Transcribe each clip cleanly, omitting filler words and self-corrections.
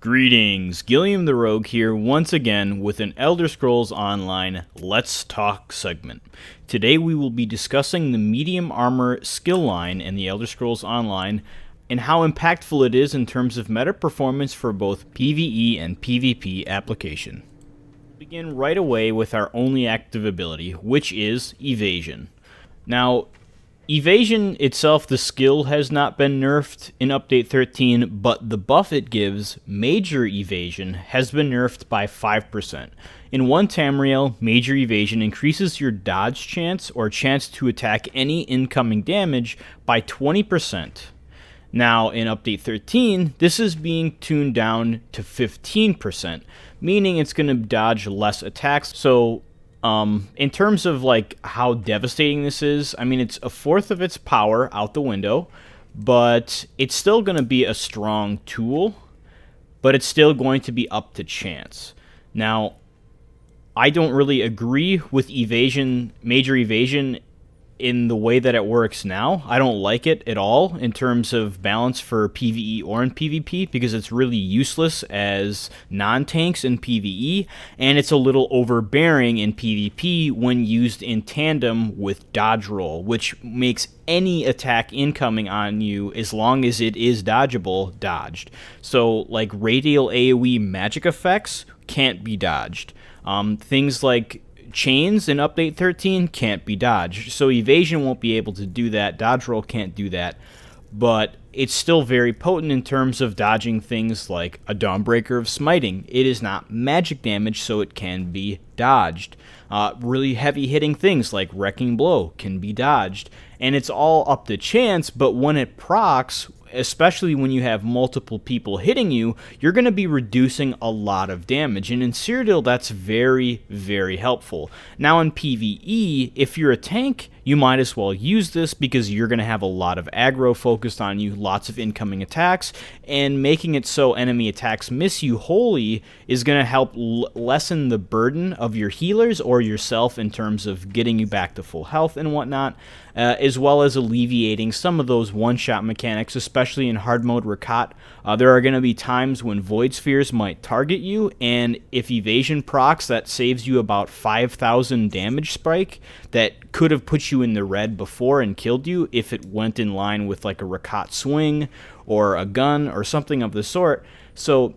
Greetings, Gilliam the Rogue here once again with an Elder Scrolls Online Let's Talk segment. Today we will be discussing the medium armor skill line in the Elder Scrolls Online and how impactful it is in terms of meta performance for both PvE and PvP application. We'll begin right away with our only active ability, which is Evasion. Now, Evasion itself, the skill, has not been nerfed in Update 13, but the buff it gives, Major Evasion, has been nerfed by 5%. In one Tamriel, Major Evasion increases your dodge chance or chance to attack any incoming damage by 20%. Now, in Update 13, this is being tuned down to 15%, meaning it's going to dodge less attacks. So, in terms of like how devastating this is, I mean, it's a fourth of its power out the window, but it's still going to be a strong tool, but it's still going to be up to chance. Now, I don't really agree with evasion, major evasion, in the way that it works now. I don't like it at all in terms of balance for PvE or in PvP because it's really useless as non-tanks in PvE, and it's a little overbearing in PvP when used in tandem with dodge roll, which makes any attack incoming on you, as long as it is dodgeable, dodged. So like radial AoE magic effects can't be dodged. Things like chains in Update 13 can't be dodged, so evasion won't be able to do that, dodge roll can't do that, but it's still very potent in terms of dodging things like a Dawnbreaker of Smiting. It is not magic damage, so it can be dodged. Really heavy hitting things like Wrecking Blow can be dodged, and it's all up to chance, but when it procs, especially when you have multiple people hitting you, you're going to be reducing a lot of damage. And in Cyrodiil, that's very, very helpful. Now in PvE, if you're a tank, you might as well use this because you're going to have a lot of aggro focused on you, lots of incoming attacks, and making it so enemy attacks miss you wholly is going to help lessen the burden of your healers or yourself in terms of getting you back to full health and whatnot, as well as alleviating some of those one-shot mechanics, especially in hard mode Rakat. There are going to be times when Void Spheres might target you, and if evasion procs, that saves you about 5,000 damage spike that could have put you in the red before and killed you if it went in line with like a Rakat swing or a gun or something of the sort. So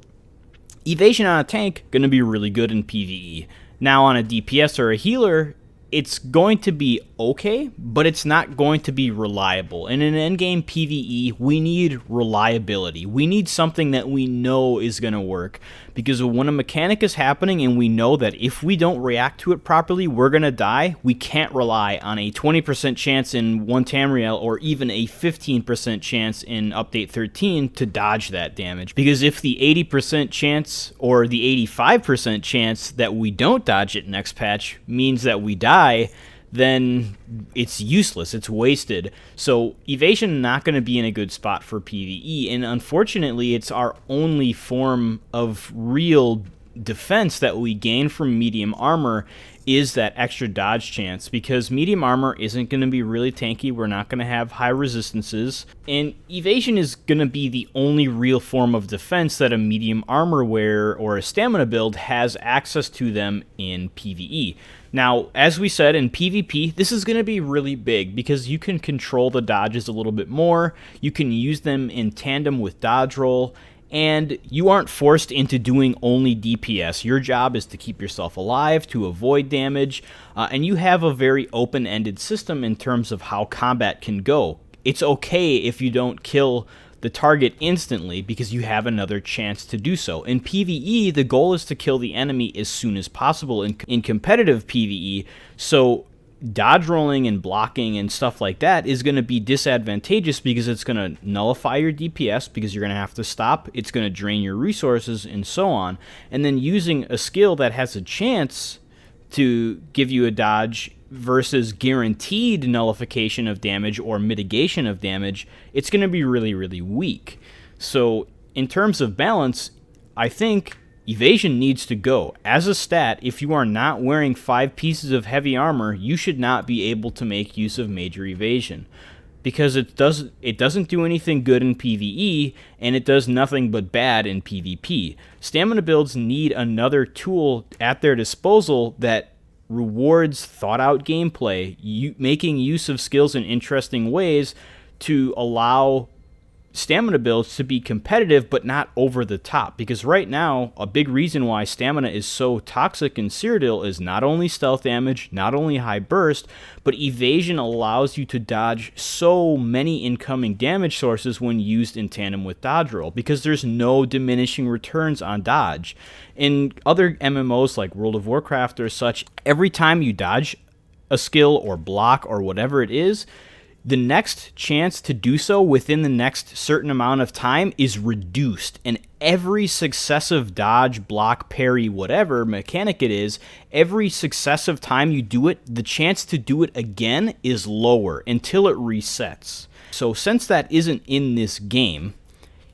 evasion on a tank, going to be really good in PvE. Now on a DPS or a healer, it's going to be okay, but it's not going to be reliable. And in endgame PvE, we need reliability. We need something that we know is going to work. Because when a mechanic is happening and we know that if we don't react to it properly, we're going to die, we can't rely on a 20% chance in one Tamriel or even a 15% chance in Update 13 to dodge that damage. Because if the 80% chance or the 85% chance that we don't dodge it next patch means that we die, then it's useless, it's wasted. So evasion not going to be in a good spot for PvE, and unfortunately it's our only form of real defense that we gain from medium armor is that extra dodge chance, because medium armor isn't going to be really tanky, we're not going to have high resistances, and evasion is going to be the only real form of defense that a medium armor wearer or a stamina build has access to them in PvE. Now, as we said, in PvP, this is going to be really big because you can control the dodges a little bit more, you can use them in tandem with dodge roll, and you aren't forced into doing only DPS. Your job is to keep yourself alive, to avoid damage, and you have a very open-ended system in terms of how combat can go. It's okay if you don't kill the target instantly because you have another chance to do so. In PvE, the goal is to kill the enemy as soon as possible in competitive PvE, so dodge rolling and blocking and stuff like that is going to be disadvantageous because it's going to nullify your DPS because you're going to have to stop, it's going to drain your resources and so on, and then using a skill that has a chance to give you a dodge versus guaranteed nullification of damage or mitigation of damage, it's going to be really, really weak. So in terms of balance, I think evasion needs to go. As a stat, if you are not wearing 5 pieces of heavy armor, you should not be able to make use of major evasion. because it doesn't do anything good in PvE, and it does nothing but bad in PvP. Stamina builds need another tool at their disposal that rewards thought-out gameplay, making use of skills in interesting ways to allow stamina builds to be competitive but not over the top. Because right now, a big reason why stamina is so toxic in Cyrodiil is not only stealth damage, not only high burst, but evasion allows you to dodge so many incoming damage sources when used in tandem with dodge roll, because there's no diminishing returns on dodge. In other MMOs like World of Warcraft or such, every time you dodge a skill or block or whatever it is, the next chance to do so within the next certain amount of time is reduced. And every successive dodge, block, parry, whatever mechanic it is, every successive time you do it, the chance to do it again is lower until it resets. So since that isn't in this game,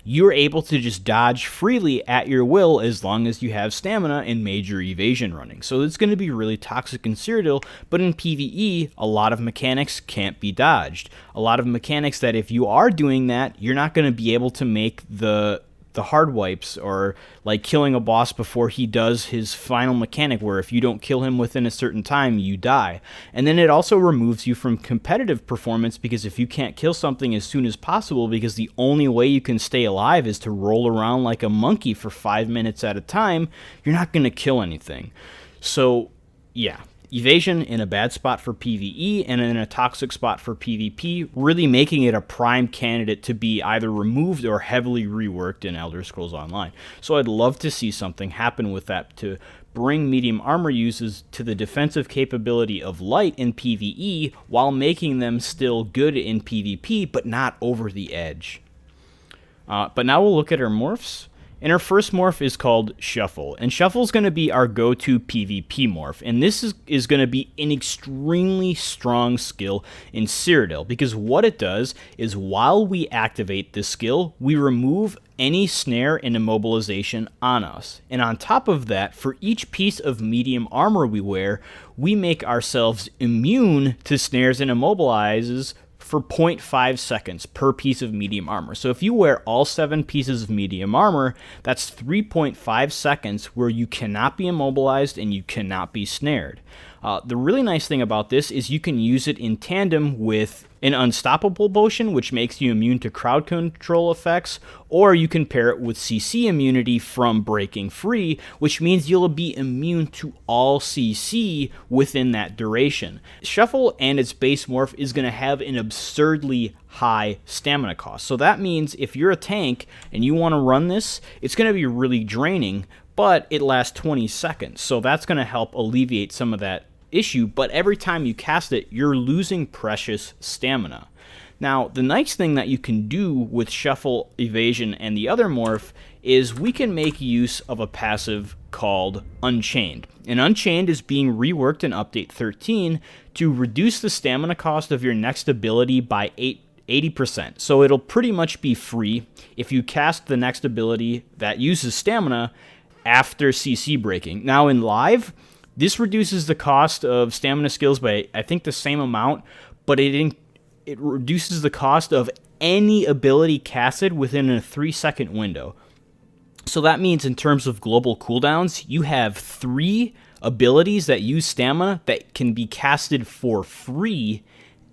you're able to just dodge freely at your will as long as you have stamina and major evasion running. So it's going to be really toxic in Cyrodiil, but in PvE, a lot of mechanics can't be dodged. A lot of mechanics that if you are doing that, you're not going to be able to make the hard wipes, or like killing a boss before he does his final mechanic, where if you don't kill him within a certain time, you die. And then it also removes you from competitive performance, because if you can't kill something as soon as possible, because the only way you can stay alive is to roll around like a monkey for 5 minutes at a time, you're not going to kill anything. So yeah, evasion in a bad spot for PvE and in a toxic spot for PvP, really making it a prime candidate to be either removed or heavily reworked in Elder Scrolls Online. So I'd love to see something happen with that to bring medium armor uses to the defensive capability of light in PvE while making them still good in PvP, but not over the edge. But now we'll look at our morphs. And our first morph is called Shuffle. And Shuffle is going to be our go-to PvP morph. And this is going to be an extremely strong skill in Cyrodiil, because what it does is while we activate this skill, we remove any snare and immobilization on us. And on top of that, for each piece of medium armor we wear, we make ourselves immune to snares and immobilizes for 0.5 seconds per piece of medium armor. So if you wear all 7 pieces of medium armor, that's 3.5 seconds where you cannot be immobilized and you cannot be snared. The really nice thing about this is you can use it in tandem with an unstoppable potion, which makes you immune to crowd control effects, or you can pair it with CC immunity from breaking free, which means you'll be immune to all CC within that duration. Shuffle and its base morph is going to have an absurdly high stamina cost. So that means if you're a tank and you want to run this, it's going to be really draining, but it lasts 20 seconds. So that's going to help alleviate some of that issue, but every time you cast it, you're losing precious stamina. Now, the nice thing that you can do with Shuffle, Evasion, and the other morph is we can make use of a passive called Unchained. And Unchained is being reworked in Update 13 to reduce the stamina cost of your next ability by 80%. So it'll pretty much be free if you cast the next ability that uses stamina after CC breaking. Now in live, this reduces the cost of stamina skills by, I think, the same amount, but it reduces the cost of any ability casted within a 3-second window. So that means in terms of global cooldowns, you have 3 abilities that use stamina that can be casted for free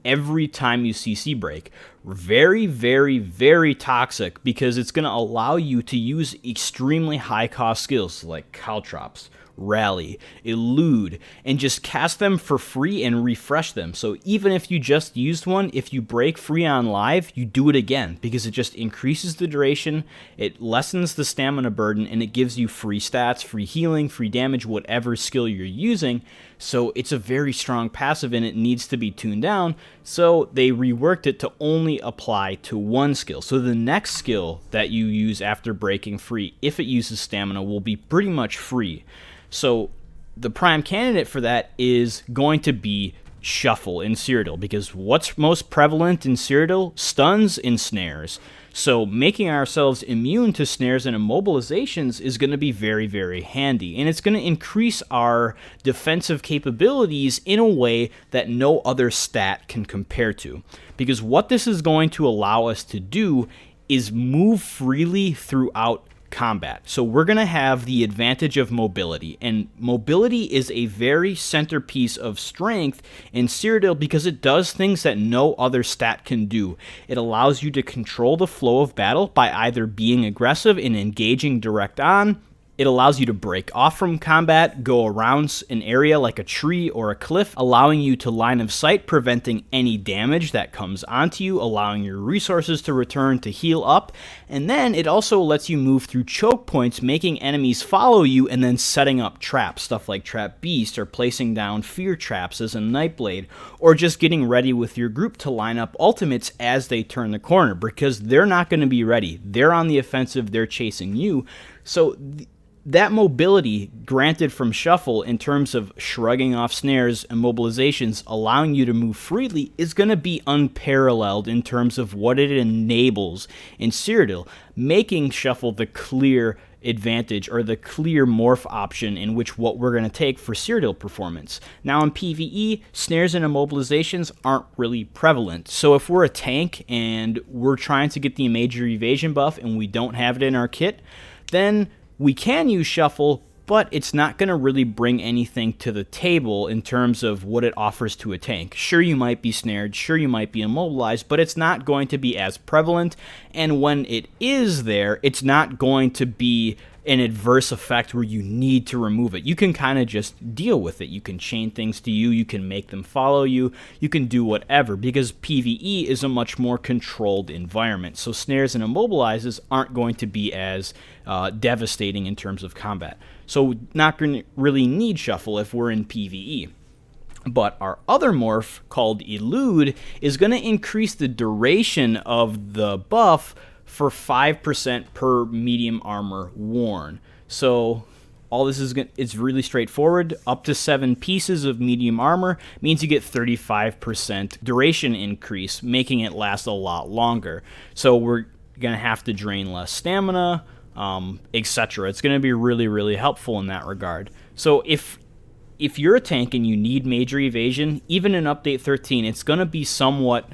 every time you CC break. Very, very, very toxic, because it's going to allow you to use extremely high cost skills like Caltrops, Rally, Elude, and just cast them for free and refresh them. So even if you just used one, if you break free on live, you do it again, because it just increases the duration, it lessens the stamina burden, and it gives you free stats, free healing, free damage, whatever skill you're using. So it's a very strong passive, and it needs to be tuned down. So they reworked it to only apply to one skill. So the next skill that you use after breaking free, if it uses stamina, will be pretty much free. So the prime candidate for that is going to be Shuffle in Cyrodiil, because what's most prevalent in Cyrodiil? Stuns and snares. So making ourselves immune to snares and immobilizations is going to be very, very handy. And it's going to increase our defensive capabilities in a way that no other stat can compare to. Because what this is going to allow us to do is move freely throughout combat. So we're going to have the advantage of mobility, and mobility is a very centerpiece of strength in Cyrodiil because it does things that no other stat can do. It allows you to control the flow of battle by either being aggressive and engaging direct on. It allows you to break off from combat, go around an area like a tree or a cliff, allowing you to line of sight, preventing any damage that comes onto you, allowing your resources to return to heal up. And then it also lets you move through choke points, making enemies follow you and then setting up traps, stuff like Trap Beast or placing down fear traps as a Nightblade, or just getting ready with your group to line up ultimates as they turn the corner, because they're not going to be ready. They're on the offensive, they're chasing you. So that mobility granted from Shuffle in terms of shrugging off snares and mobilizations, allowing you to move freely, is going to be unparalleled in terms of what it enables in Cyrodiil, making Shuffle the clear advantage or the clear morph option in which what we're going to take for Cyrodiil performance. Now in PvE, snares and immobilizations aren't really prevalent. So if we're a tank and we're trying to get the major evasion buff and we don't have it in our kit, then we can use Shuffle, but it's not going to really bring anything to the table in terms of what it offers to a tank. Sure, you might be snared, sure, you might be immobilized, but it's not going to be as prevalent, and when it is there, it's not going to be an adverse effect where you need to remove it. You can kind of just deal with it. You can chain things to you, you can make them follow you, you can do whatever, because PvE is a much more controlled environment. So snares and immobilizes aren't going to be as devastating in terms of combat. So not going to really need Shuffle if we're in PvE. But our other morph, called Elude, is going to increase the duration of the buff for 5% per medium armor worn. So all this is it's really straightforward. Up to 7 pieces of medium armor means you get 35% duration increase, making it last a lot longer. So we're going to have to drain less stamina, etc. It's going to be really, really helpful in that regard. So if you're a tank and you need major evasion, even in Update 13, it's going to be somewhat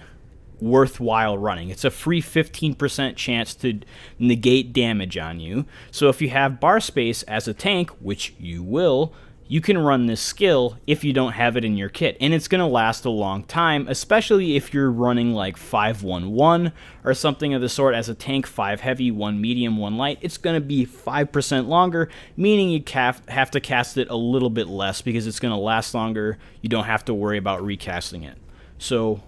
worthwhile running. It's a free 15% chance to negate damage on you. So if you have bar space as a tank, which you will, you can run this skill if you don't have it in your kit, and it's going to last a long time, especially if you're running like 5-1-1 or something of the sort as a tank, 5 heavy, 1 medium, 1 light. It's going to be 5% longer, meaning you have to cast it a little bit less because it's going to last longer. You don't have to worry about recasting it. So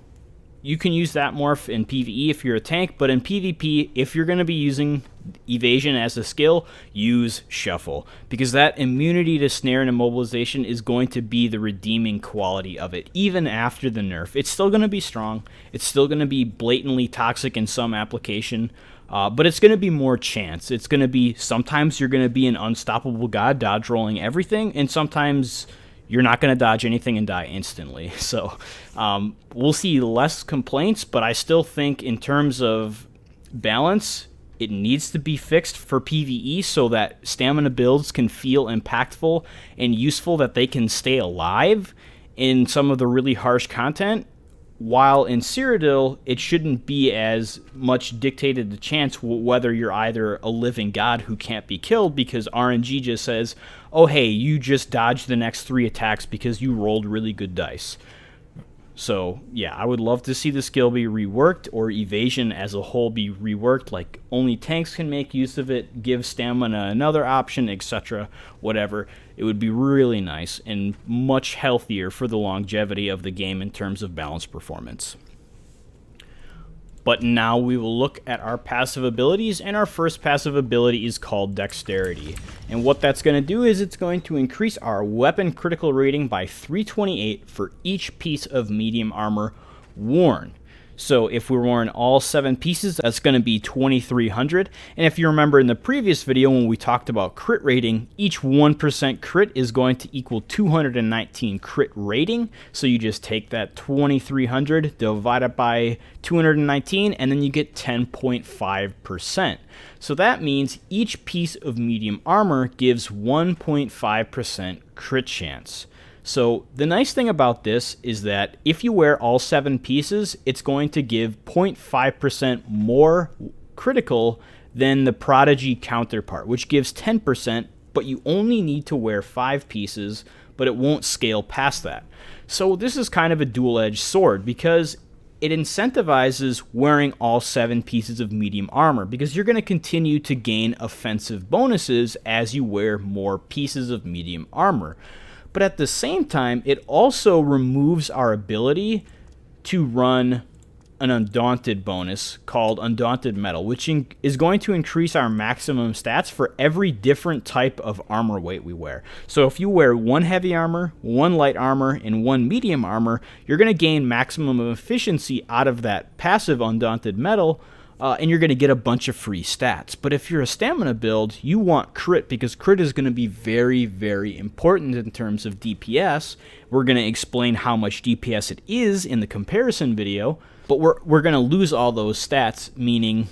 you can use that morph in PvE if you're a tank, but in PvP, if you're going to be using evasion as a skill, use Shuffle, because that immunity to snare and immobilization is going to be the redeeming quality of it. Even after the nerf, it's still going to be strong, it's still going to be blatantly toxic in some application, but it's going to be more chance. It's going to be, sometimes you're going to be an unstoppable god dodge rolling everything, and sometimes you're not going to dodge anything and die instantly. So we'll see less complaints, but I still think in terms of balance, it needs to be fixed for PvE so that stamina builds can feel impactful and useful, that they can stay alive in some of the really harsh content. While in Cyrodiil, it shouldn't be as much dictated to chance whether you're either a living god who can't be killed because RNG just says, oh hey, you just dodged the next 3 attacks because you rolled really good dice. So yeah, I would love to see the skill be reworked, or evasion as a whole be reworked, like only tanks can make use of it, give stamina another option, etc. Whatever. It would be really nice and much healthier for the longevity of the game in terms of balance performance. But now we will look at our passive abilities, and our first passive ability is called Dexterity. And what that's going to do is it's going to increase our weapon critical rating by 328 for each piece of medium armor worn. So if we're wearing all 7 pieces, that's going to be 2,300. And if you remember in the previous video when we talked about crit rating, each 1% crit is going to equal 219 crit rating. So you just take that 2,300, divide it by 219, and then you get 10.5%. So that means each piece of medium armor gives 1.5% crit chance. So the nice thing about this is that if you wear all 7 pieces, it's going to give 0.5% more critical than the Prodigy counterpart, which gives 10%, but you only need to wear 5 pieces, but it won't scale past that. So this is kind of a dual-edged sword because it incentivizes wearing all 7 pieces of medium armor because you're going to continue to gain offensive bonuses as you wear more pieces of medium armor. But at the same time, it also removes our ability to run an Undaunted bonus called Undaunted Metal, which is going to increase our maximum stats for every different type of armor weight we wear. So if you wear 1 heavy armor, 1 light armor, and 1 medium armor, you're going to gain maximum efficiency out of that passive Undaunted Metal, and you're going to get a bunch of free stats. But if you're a stamina build, you want crit because crit is going to be very, very important in terms of DPS. We're going to explain how much DPS it is in the comparison video, but we're going to lose all those stats, meaning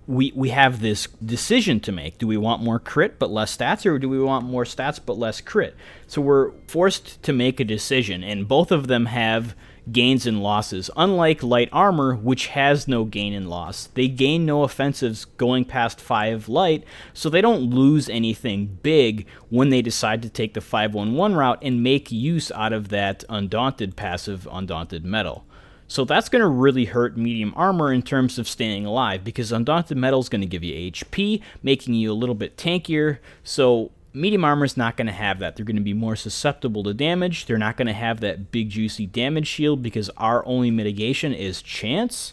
we have this decision to make. Do we want more crit but less stats, or do we want more stats but less crit? So we're forced to make a decision, and both of them have gains and losses. Unlike light armor, which has no gain and loss. They gain no offensives going past 5 light, so they don't lose anything big when they decide to take the 5-1-1 route and make use out of that Undaunted passive Undaunted Metal. So that's going to really hurt medium armor in terms of staying alive, because Undaunted Metal is going to give you HP, making you a little bit tankier. So medium armor is not going to have that. They're going to be more susceptible to damage. They're not going to have that big juicy damage shield because our only mitigation is chance.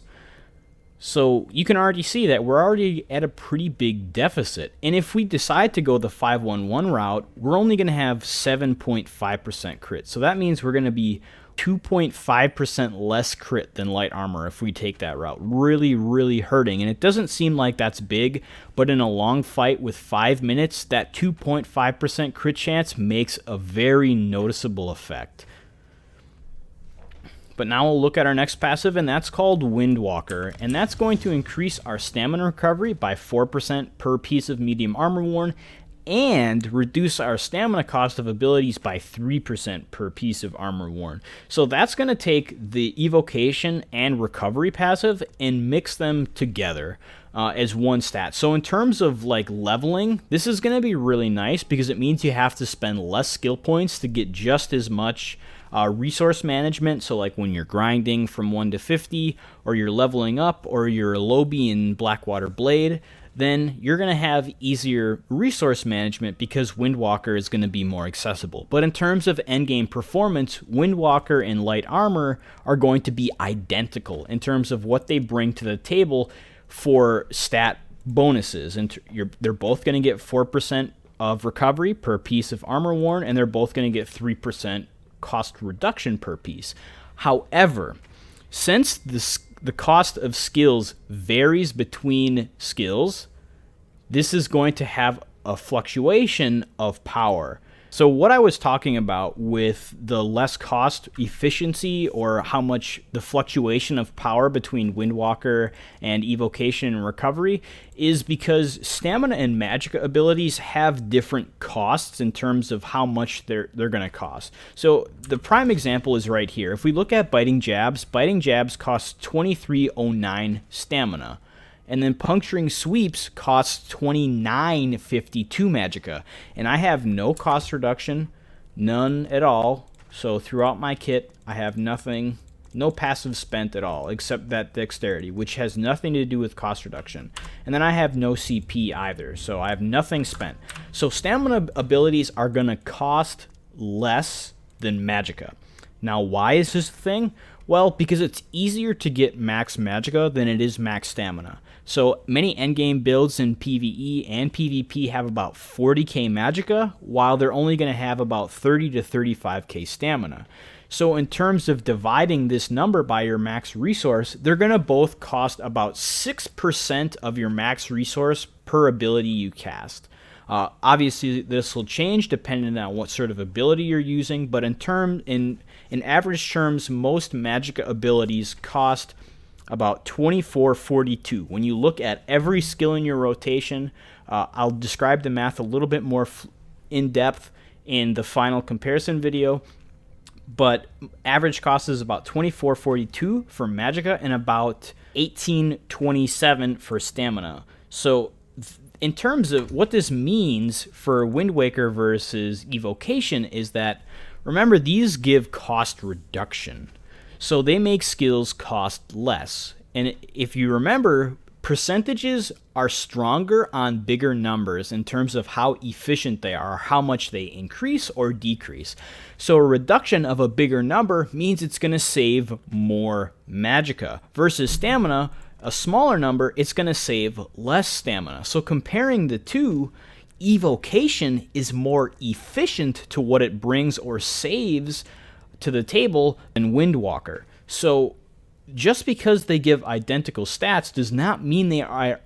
So you can already see that we're already at a pretty big deficit. And if we decide to go the 5-1-1 route, we're only going to have 7.5% crit. So that means we're going to be 2.5% less crit than light armor if we take that route. Really, really hurting. And it doesn't seem like that's big, but in a long fight with 5 minutes, that 2.5% crit chance makes a very noticeable effect. But now we'll look at our next passive, and that's called Windwalker. And that's going to increase our stamina recovery by 4% per piece of medium armor worn, and reduce our stamina cost of abilities by 3% per piece of armor worn. So that's going to take the evocation and recovery passive and mix them together as one stat. So in terms of like leveling, this is going to be really nice because it means you have to spend less skill points to get just as much resource management. So like when you're grinding from 1 to 50, or you're leveling up, or you're a Lobby in Blackwater Blade, then you're going to have easier resource management because Windwalker is going to be more accessible. But in terms of endgame performance, Windwalker and light armor are going to be identical in terms of what they bring to the table for stat bonuses. And they're both going to get 4% of recovery per piece of armor worn, and they're both going to get 3% cost reduction per piece. However, since the cost of skills varies between skills, this is going to have a fluctuation of power. So what I was talking about with the less cost efficiency, or how much the fluctuation of power between Windwalker and evocation and recovery, is because stamina and magicka abilities have different costs in terms of how much they're going to cost. So the prime example is right here. If we look at Biting Jabs costs 2309 stamina. And then Puncturing Sweeps costs 2952 magicka. And I have no cost reduction, none at all. So throughout my kit, I have nothing, no passive spent at all, except that dexterity, which has nothing to do with cost reduction. And then I have no CP either, so I have nothing spent. So stamina abilities are going to cost less than magicka. Now, why is this a thing? Well, because it's easier to get max magicka than it is max stamina. So many endgame builds in PvE and PvP have about 40k magicka, while they're only going to have about 30 to 35k stamina. So in terms of dividing this number by your max resource, they're going to both cost about 6% of your max resource per ability you cast. Obviously, this will change depending on what sort of ability you're using, but in average terms, most Magicka abilities cost about 24.42. When you look at every skill in your rotation, I'll describe the math a little bit more in depth in the final comparison video, but average cost is about 24.42 for Magicka and about 18.27 for stamina. So in terms of what this means for Wind Waker versus Evocation is that, remember, these give cost reduction. So they make skills cost less. And if you remember, percentages are stronger on bigger numbers in terms of how efficient they are, how much they increase or decrease. So a reduction of a bigger number means it's going to save more Magicka versus stamina. A smaller number, it's going to save less stamina. So comparing the two, Evocation is more efficient to what it brings or saves to the table than Windwalker. So just because they give identical stats does not mean they are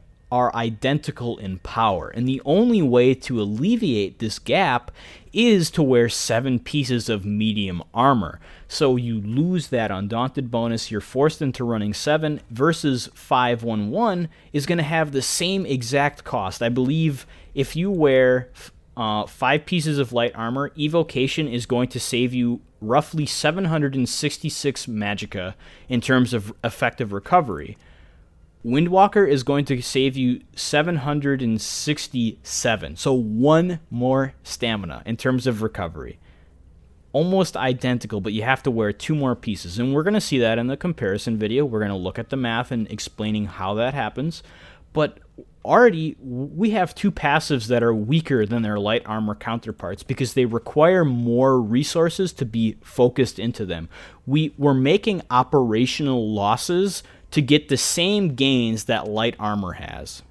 identical in power. And the only way to alleviate this gap is to wear 7 pieces of medium armor. So you lose that Undaunted bonus, you're forced into running 7 versus 511 is going to have the same exact cost. I believe if you wear 5 pieces of light armor, Evocation is going to save you roughly 766 Magicka in terms of effective recovery. Windwalker is going to save you 767, so 1 more stamina in terms of recovery. Almost identical, but you have to wear 2 more pieces, and we're going to see that in the comparison video. We're going to look at the math and explaining how that happens, but already we have 2 passives that are weaker than their light armor counterparts because they require more resources to be focused into them. We're making operational losses to get the same gains that light armor has.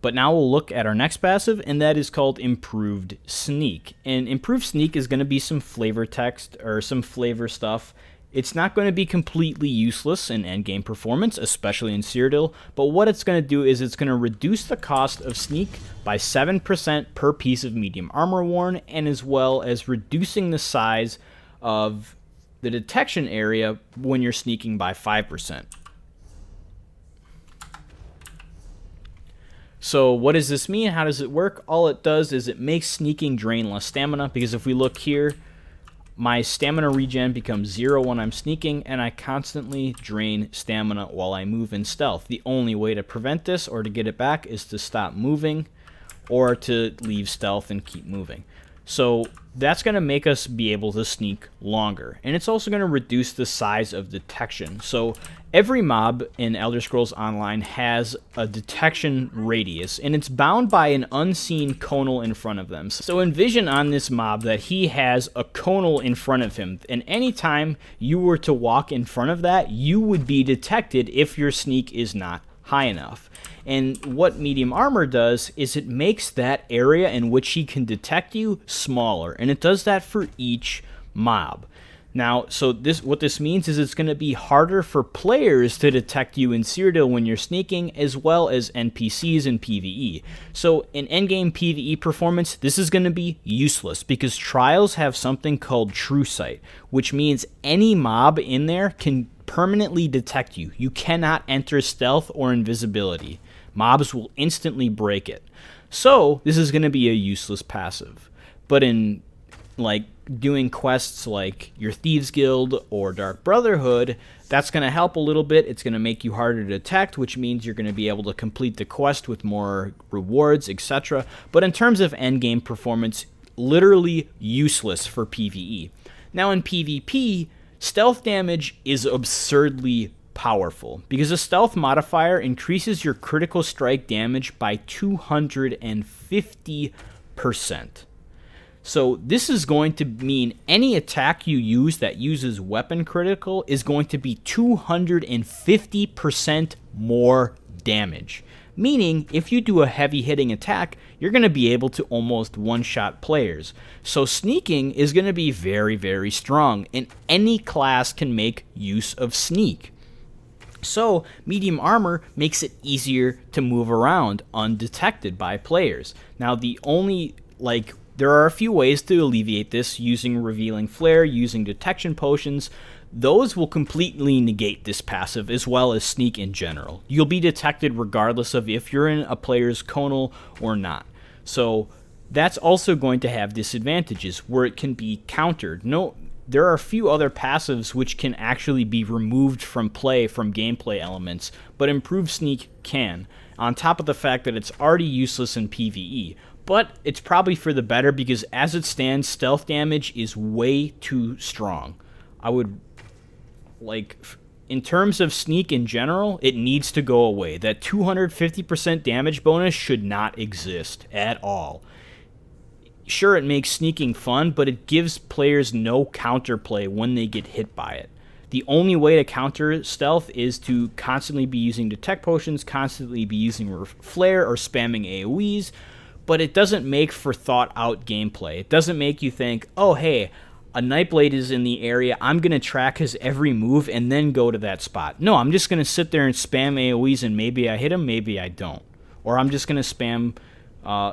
But now we'll look at our next passive, and that is called Improved Sneak. And Improved Sneak is going to be some flavor text or some flavor stuff. It's not going to be completely useless in endgame performance, especially in Cyrodiil, but what it's going to do is it's going to reduce the cost of Sneak by 7% per piece of medium armor worn, and as well as reducing the size of the detection area when you're sneaking by 5%. So what does this mean? How does it work? All it does is it makes sneaking drain less stamina, because if we look here, my stamina regen becomes 0 when I'm sneaking, and I constantly drain stamina while I move in stealth. The only way to prevent this or to get it back is to stop moving or to leave stealth and keep moving. So that's going to make us be able to sneak longer. And it's also going to reduce the size of detection. So every mob in Elder Scrolls Online has a detection radius, and it's bound by an unseen conal in front of them. So envision on this mob that he has a conal in front of him, and anytime you were to walk in front of that, you would be detected if your sneak is not high enough. And what medium armor does is it makes that area in which he can detect you smaller, and it does that for each mob. Now, so what this means is it's going to be harder for players to detect you in Cyrodiil when you're sneaking, as well as NPCs in PvE. So in endgame PvE performance, this is going to be useless because trials have something called True Sight, which means any mob in there can permanently detect you. You cannot enter stealth or invisibility. Mobs will instantly break it. So this is going to be a useless passive. But in like doing quests like your Thieves Guild or Dark Brotherhood, that's going to help a little bit. It's going to make you harder to detect, which means you're going to be able to complete the quest with more rewards, etc. But in terms of endgame performance, literally useless for PvE. Now in PvP, stealth damage is absurdly powerful because a stealth modifier increases your critical strike damage by 250%. So this is going to mean any attack you use that uses weapon critical is going to be 250% more damage. meaning if you do a heavy hitting attack, you're going to be able to almost one-shot players. So sneaking is going to be very, very strong, and any class can make use of sneak. So medium armor makes it easier to move around undetected by players. Now there are a few ways to alleviate this, using revealing flare, using detection potions. Those will completely negate this passive, as well as sneak in general. You'll be detected regardless of if you're in a player's conal or not. So that's also going to have disadvantages where it can be countered. There are a few other passives which can actually be removed from play from gameplay elements, but improved sneak can, on top of the fact that it's already useless in PvE. But it's probably for the better, because as it stands, stealth damage is way too strong. In terms of sneak in general, it needs to go away. That 250% damage bonus should not exist at all. Sure, it makes sneaking fun, but it gives players no counterplay when they get hit by it. The only way to counter stealth is to constantly be using detect potions, constantly be using flare or spamming AoEs, but it doesn't make for thought-out gameplay. It doesn't make you think, oh, hey, a Nightblade is in the area, I'm going to track his every move and then go to that spot. No, I'm just going to sit there and spam AoEs, and maybe I hit him, maybe I don't. Or I'm just going to spam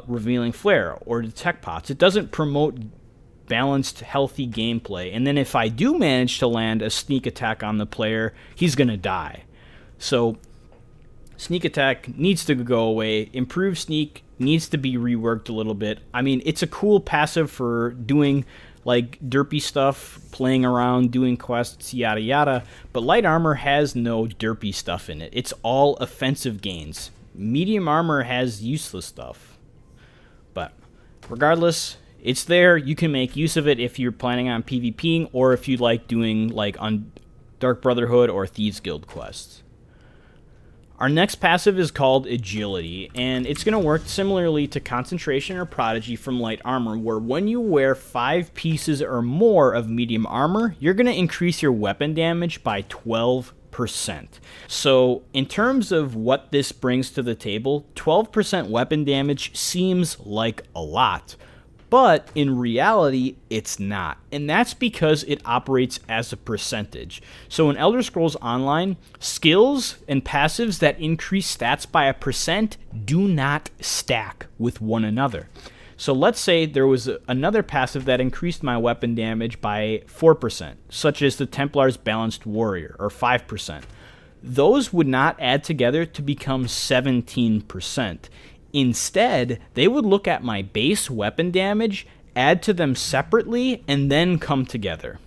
revealing flare or detect pots. It doesn't promote balanced, healthy gameplay. And then if I do manage to land a sneak attack on the player, he's going to die. So sneak attack needs to go away. Improved sneak needs to be reworked a little bit. I mean, it's a cool passive for doing like derpy stuff, playing around, doing quests, yada yada, but light armor has no derpy stuff in it. It's all offensive gains. Medium armor has useless stuff. But regardless, it's there. You can make use of it if you're planning on PvPing, or if you like doing like on Dark Brotherhood or Thieves Guild quests. Our next passive is called Agility, and it's going to work similarly to Concentration or Prodigy from light armor, where when you wear 5 pieces or more of medium armor, you're going to increase your weapon damage by 12%. So in terms of what this brings to the table, 12% weapon damage seems like a lot, but in reality, it's not. And that's because it operates as a percentage. So in Elder Scrolls Online, skills and passives that increase stats by a percent do not stack with one another. So let's say there was another passive that increased my weapon damage by 4%, such as the Templar's Balanced Warrior, or 5%. Those would not add together to become 17%. Instead, they would look at my base weapon damage, add to them separately, and then come together.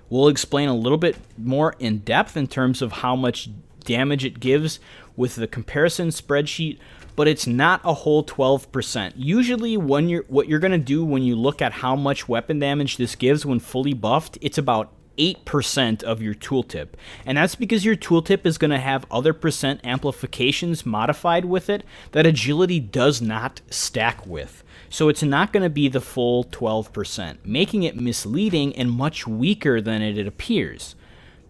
We'll explain a little bit more in depth in terms of how much damage it gives with the comparison spreadsheet, but it's not a whole 12%. Usually what you're going to do when you look at how much weapon damage this gives when fully buffed, it's about 8% of your tooltip. And that's because your tooltip is going to have other percent amplifications modified with it that agility does not stack with. So it's not going to be the full 12%, making it misleading and much weaker than it appears.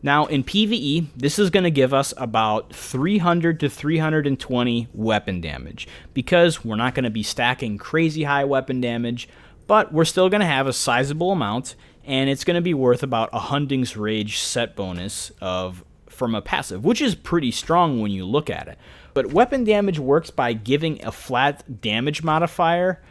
Now in PvE, this is going to give us about 300 to 320 weapon damage, because we're not going to be stacking crazy high weapon damage, but we're still going to have a sizable amount, and it's going to be worth about a Hunding's Rage set bonus from a passive, which is pretty strong when you look at it. But weapon damage works by giving a flat damage modifier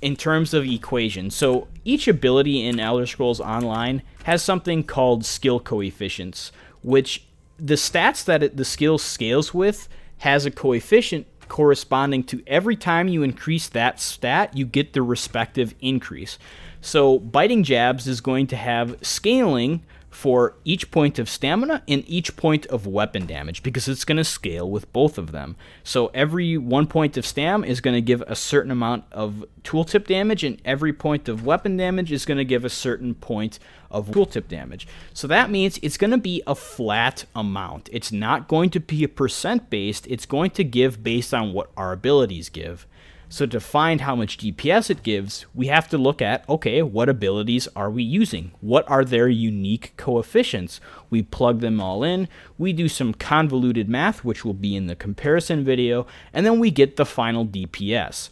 in terms of equation. So each ability in Elder Scrolls Online has something called skill coefficients, which the stats that the skill scales with has a coefficient corresponding to every time you increase that stat, you get the respective increase. So biting jabs is going to have scaling for each point of stamina and each point of weapon damage, because it's going to scale with both of them. So every 1 point of stam is going to give a certain amount of tooltip damage, and every point of weapon damage is going to give a certain point of tooltip damage. So that means it's going to be a flat amount. It's not going to be a percent based, it's going to give based on what our abilities give. So to find how much DPS it gives, we have to look at, okay, what abilities are we using? What are their unique coefficients? We plug them all in, we do some convoluted math, which will be in the comparison video, and then we get the final DPS.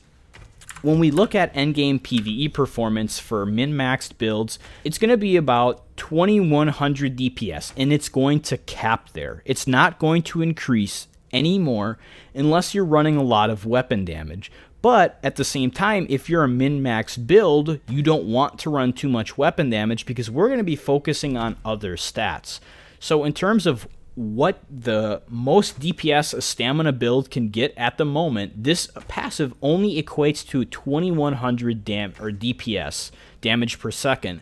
When we look at endgame PvE performance for min-maxed builds, it's going to be about 2100 DPS, and it's going to cap there. It's not going to increase anymore unless you're running a lot of weapon damage. But at the same time, if you're a min-max build, you don't want to run too much weapon damage because we're going to be focusing on other stats. So in terms of what the most DPS a stamina build can get at the moment, this passive only equates to 2100 DPS, damage per second,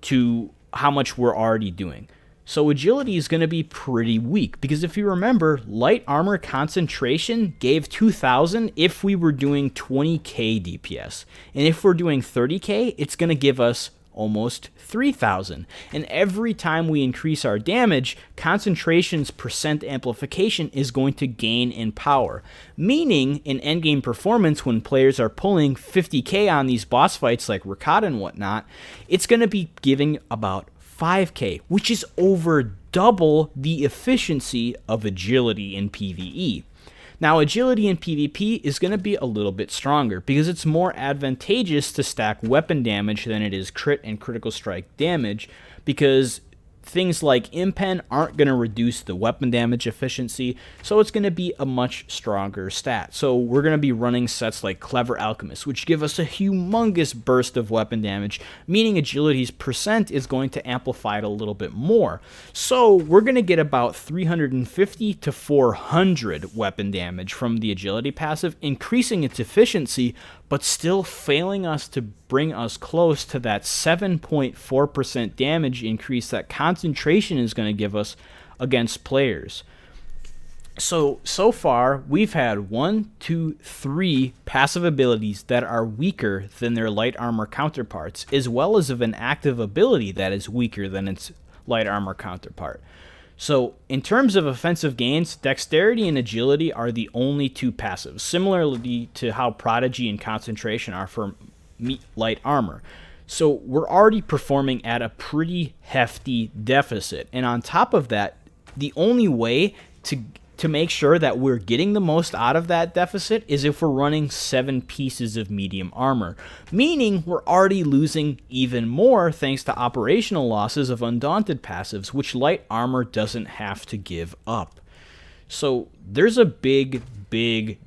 to how much we're already doing. So agility is going to be pretty weak, because if you remember, light armor concentration gave 2000 if we were doing 20k DPS. And if we're doing 30k, it's going to give us almost 3000. And every time we increase our damage, concentration's percent amplification is going to gain in power. Meaning, in endgame performance, when players are pulling 50k on these boss fights like Ricotta and whatnot, it's going to be giving about 5k, which is over double the efficiency of agility in PvE. Now, agility in PvP is going to be a little bit stronger because it's more advantageous to stack weapon damage than it is crit and critical strike damage, because things like impen aren't going to reduce the weapon damage efficiency, so it's going to be a much stronger stat. So we're going to be running sets like Clever Alchemist, which give us a humongous burst of weapon damage, meaning agility's percent is going to amplify it a little bit more. So we're going to get about 350 to 400 weapon damage from the agility passive, increasing its efficiency, but still failing us to bring us close to that 7.4% damage increase that concentration is going to give us against players. So far, we've had 3 passive abilities that are weaker than their light armor counterparts, as well as of an active ability that is weaker than its light armor counterpart. So in terms of offensive gains, dexterity and agility are the only 2 passives, similarly to how prodigy and concentration are for light armor. So we're already performing at a pretty hefty deficit. And on top of that, the only way to make sure that we're getting the most out of that deficit is if we're running 7 pieces of medium armor, meaning we're already losing even more thanks to operational losses of undaunted passives, which light armor doesn't have to give up. So there's a big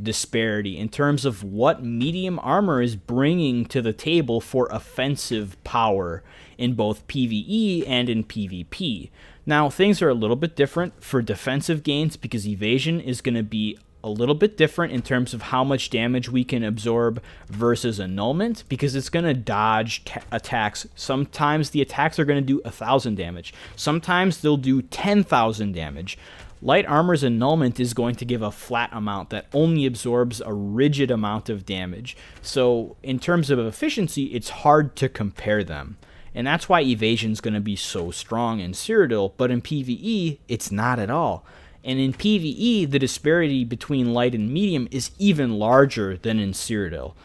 disparity in terms of what medium armor is bringing to the table for offensive power in both PvE and in PvP. Now, things are a little bit different for defensive gains because evasion is going to be a little bit different in terms of how much damage we can absorb versus annulment, because it's going to dodge attacks. Sometimes the attacks are going to do 1000 damage. Sometimes they'll do 10,000 damage. Light armor's annulment is going to give a flat amount that only absorbs a rigid amount of damage. So in terms of efficiency, it's hard to compare them. And that's why evasion's going to be so strong in Cyrodiil, but in PvE, it's not at all. And in PvE, the disparity between light and medium is even larger than in Cyrodiil.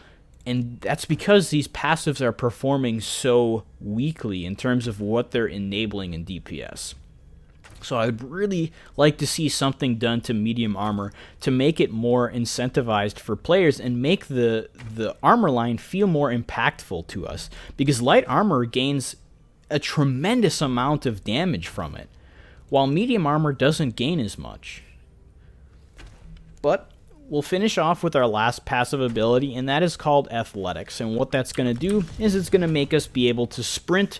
And that's because these passives are performing so weakly in terms of what they're enabling in DPS. So I'd really like to see something done to medium armor to make it more incentivized for players and make the armor line feel more impactful to us, because light armor gains a tremendous amount of damage from it, while medium armor doesn't gain as much. But we'll finish off with our last passive ability, and that is called Athletics. And what that's going to do is it's going to make us be able to sprint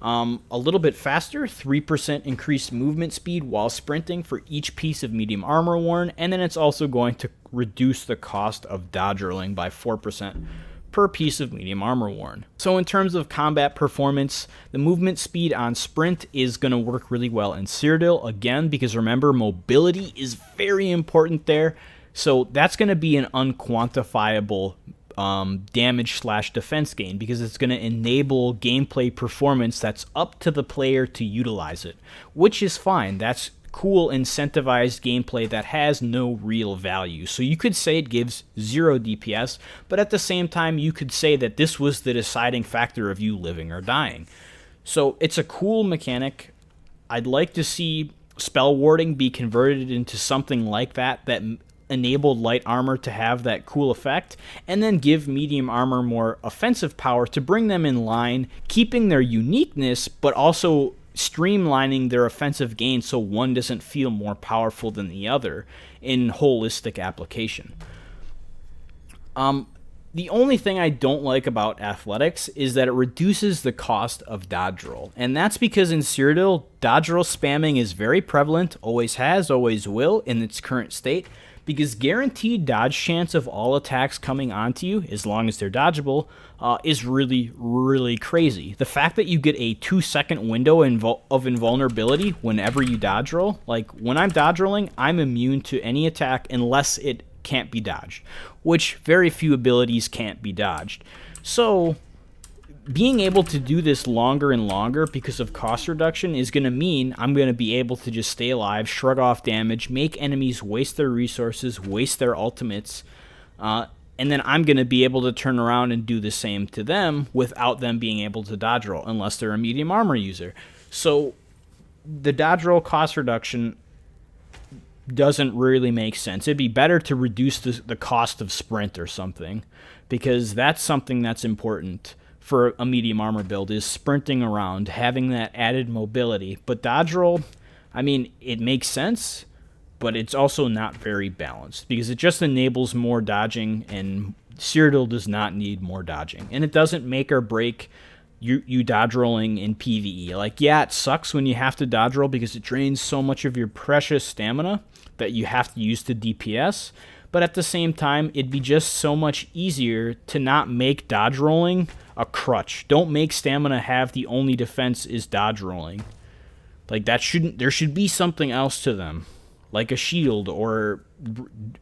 a little bit faster, 3% increased movement speed while sprinting for each piece of medium armor worn, and then it's also going to reduce the cost of dodge rolling by 4% per piece of medium armor worn. So in terms of combat performance, the movement speed on sprint is going to work really well in Cyrodiil, again, because remember, mobility is very important there. So that's going to be an unquantifiable damage/defense gain, because it's going to enable gameplay performance that's up to the player to utilize it, which is fine. That's cool incentivized gameplay that has no real value. So you could say it gives 0 DPS, but at the same time you could say that this was the deciding factor of you living or dying. So it's a cool mechanic. I'd like to see spell warding be converted into something like that enabled light armor to have that cool effect, and then give medium armor more offensive power to bring them in line, keeping their uniqueness, but also streamlining their offensive gain so one doesn't feel more powerful than the other in holistic application. The only thing I don't like about athletics is that it reduces the cost of dodge roll. And that's because in Cyrodiil, dodge roll spamming is very prevalent, always has, always will in its current state, because guaranteed dodge chance of all attacks coming onto you, as long as they're dodgeable, is really, really crazy. The fact that you get a 2-second window of invulnerability whenever you dodge roll, like when I'm dodge rolling, I'm immune to any attack unless it can't be dodged, which very few abilities can't be dodged. So being able to do this longer and longer because of cost reduction is going to mean I'm going to be able to just stay alive, shrug off damage, make enemies waste their resources, waste their ultimates, and then I'm going to be able to turn around and do the same to them without them being able to dodge roll unless they're a medium armor user. So the dodge roll cost reduction doesn't really make sense. It'd be better to reduce the cost of sprint or something, because that's something that's important for a medium armor build, is sprinting around, having that added mobility. But dodge roll, I mean, it makes sense, but it's also not very balanced, because it just enables more dodging, and Cyrodiil does not need more dodging. And it doesn't make or break you dodge rolling in PvE. Like, yeah, it sucks when you have to dodge roll because it drains so much of your precious stamina that you have to use to DPS, but at the same time, it'd be just so much easier to not make dodge rolling a crutch. Don't make stamina have the only defense is dodge rolling. Like, there should be something else to them, like a shield or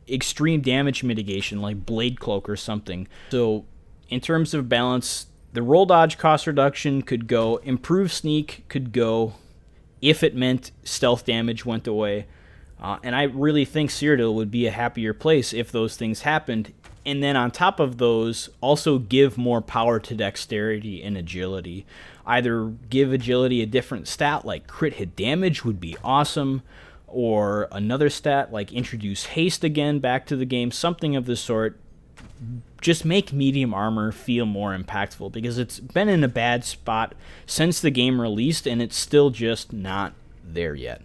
extreme damage mitigation like Blade Cloak or something. So in terms of balance, the roll dodge cost reduction could go, improve sneak could go, if it meant stealth damage went away. And I really think Cyrodiil would be a happier place if those things happened. And then on top of those, also give more power to dexterity and agility. Either give agility a different stat, like crit hit damage would be awesome, or another stat like introduce haste again back to the game, something of the sort. Just make medium armor feel more impactful, because it's been in a bad spot since the game released, and it's still just not there yet.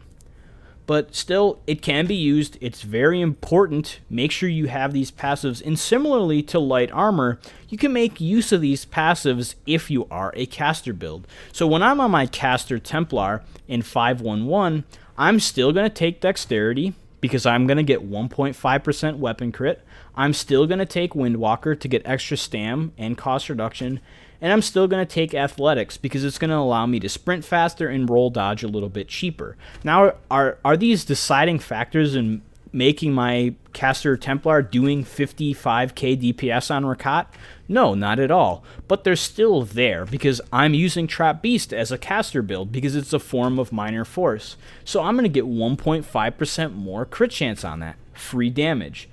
But still, it can be used. It's very important. Make sure you have these passives. And similarly to light armor, you can make use of these passives if you are a caster build. So when I'm on my caster Templar in 511, I'm still going to take dexterity, because I'm going to get 1.5% weapon crit. I'm still going to take Windwalker to get extra stam and cost reduction. And I'm still going to take athletics, because it's going to allow me to sprint faster and roll dodge a little bit cheaper. Now, are these deciding factors in making my caster Templar doing 55k DPS on Rakat? No, not at all. But they're still there, because I'm using Trap Beast as a caster build, because it's a form of minor force. So I'm going to get 1.5% more crit chance on that. Free damage.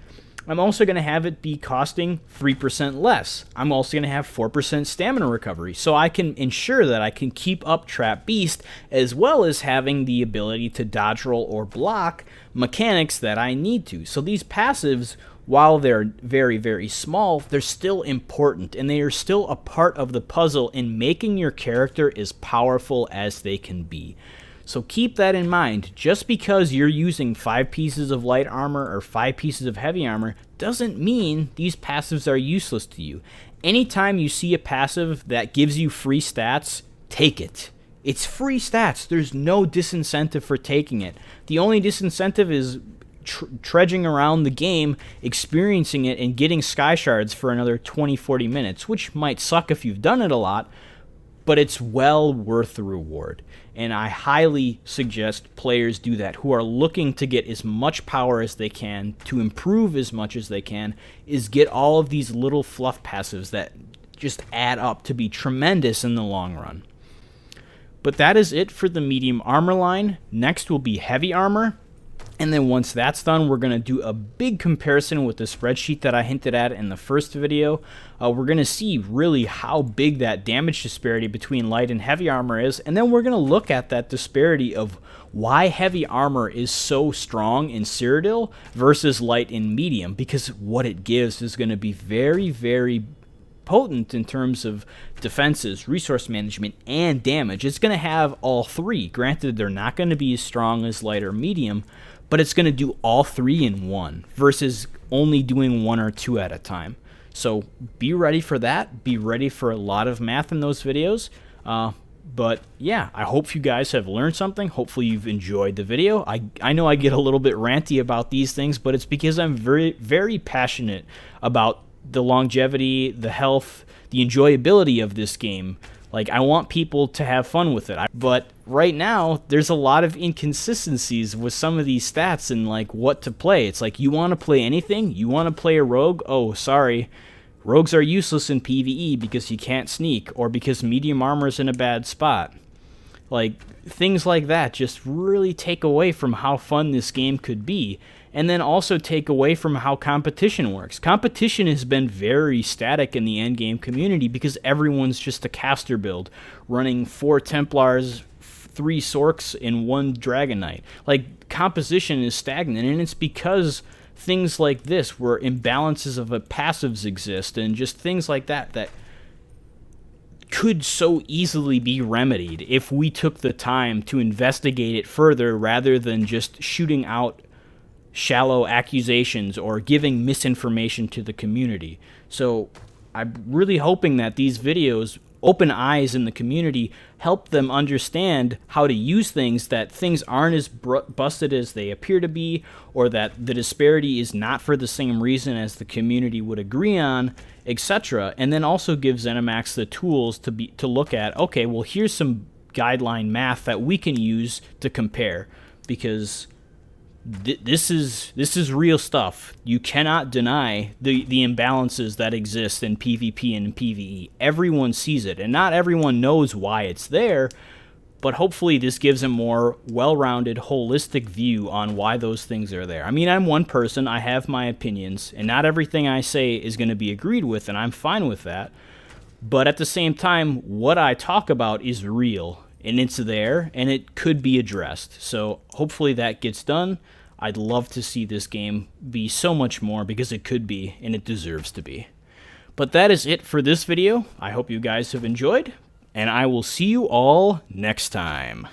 I'm also going to have it be costing 3% less. I'm also going to have 4% stamina recovery, so I can ensure that I can keep up Trap Beast, as well as having the ability to dodge roll or block mechanics that I need to. So these passives, while they're very, very small, they're still important, and they are still a part of the puzzle in making your character as powerful as they can be. So keep that in mind. Just because you're using 5 pieces of light armor or 5 pieces of heavy armor doesn't mean these passives are useless to you. Anytime you see a passive that gives you free stats, take it. It's free stats. There's no disincentive for taking it. The only disincentive is trudging around the game, experiencing it, and getting sky shards for another 20-40 minutes, which might suck if you've done it a lot, but it's well worth the reward. And I highly suggest players do that who are looking to get as much power as they can, to improve as much as they can, is get all of these little fluff passives that just add up to be tremendous in the long run. But that is it for the medium armor line. Next will be heavy armor. And then once that's done, we're going to do a big comparison with the spreadsheet that I hinted at in the first video. We're going to see really how big that damage disparity between light and heavy armor is. And then we're going to look at that disparity of why heavy armor is so strong in Cyrodiil versus light and medium. Because what it gives is going to be very, very potent in terms of defenses, resource management, and damage. It's going to have all three. Granted, they're not going to be as strong as light or medium, but it's going to do all three in one versus only doing one or two at a time. So be ready for that. Be ready for a lot of math in those videos. But yeah, I hope you guys have learned something. Hopefully you've enjoyed the video. I know I get a little bit ranty about these things, but it's because I'm very, very passionate about the longevity, the health, the enjoyability of this game. Like, I want people to have fun with it. But right now, there's a lot of inconsistencies with some of these stats and, like, what to play. It's like, you want to play anything? You want to play a rogue? Oh, sorry. Rogues are useless in PvE because you can't sneak, or because medium armor's in a bad spot. Like, things like that just really take away from how fun this game could be, and then also take away from how competition works. Competition has been very static in the endgame community because everyone's just a caster build, running 4 Templars, 3 Sorks, and 1 Dragon Knight. Like, composition is stagnant, and it's because things like this, where imbalances of passives exist, and just things like that, that could so easily be remedied if we took the time to investigate it further rather than just shooting out shallow accusations or giving misinformation to the community. So I'm really hoping that these videos open eyes in the community, help them understand how to use things, that things aren't as busted as they appear to be, or that the disparity is not for the same reason as the community would agree on, etc. And then also give ZeniMax the tools to look at, okay, well, here's some guideline math that we can use to compare, because this is real stuff. You cannot deny the imbalances that exist in PvP and PvE. Everyone sees it, and not everyone knows why it's there, but hopefully this gives a more well-rounded, holistic view on why those things are there. I mean, I'm one person, I have my opinions, and not everything I say is going to be agreed with, and I'm fine with that. But at the same time, what I talk about is real, and it's there, and it could be addressed. So hopefully that gets done. I'd love to see this game be so much more, because it could be, and it deserves to be. But that is it for this video. I hope you guys have enjoyed, and I will see you all next time.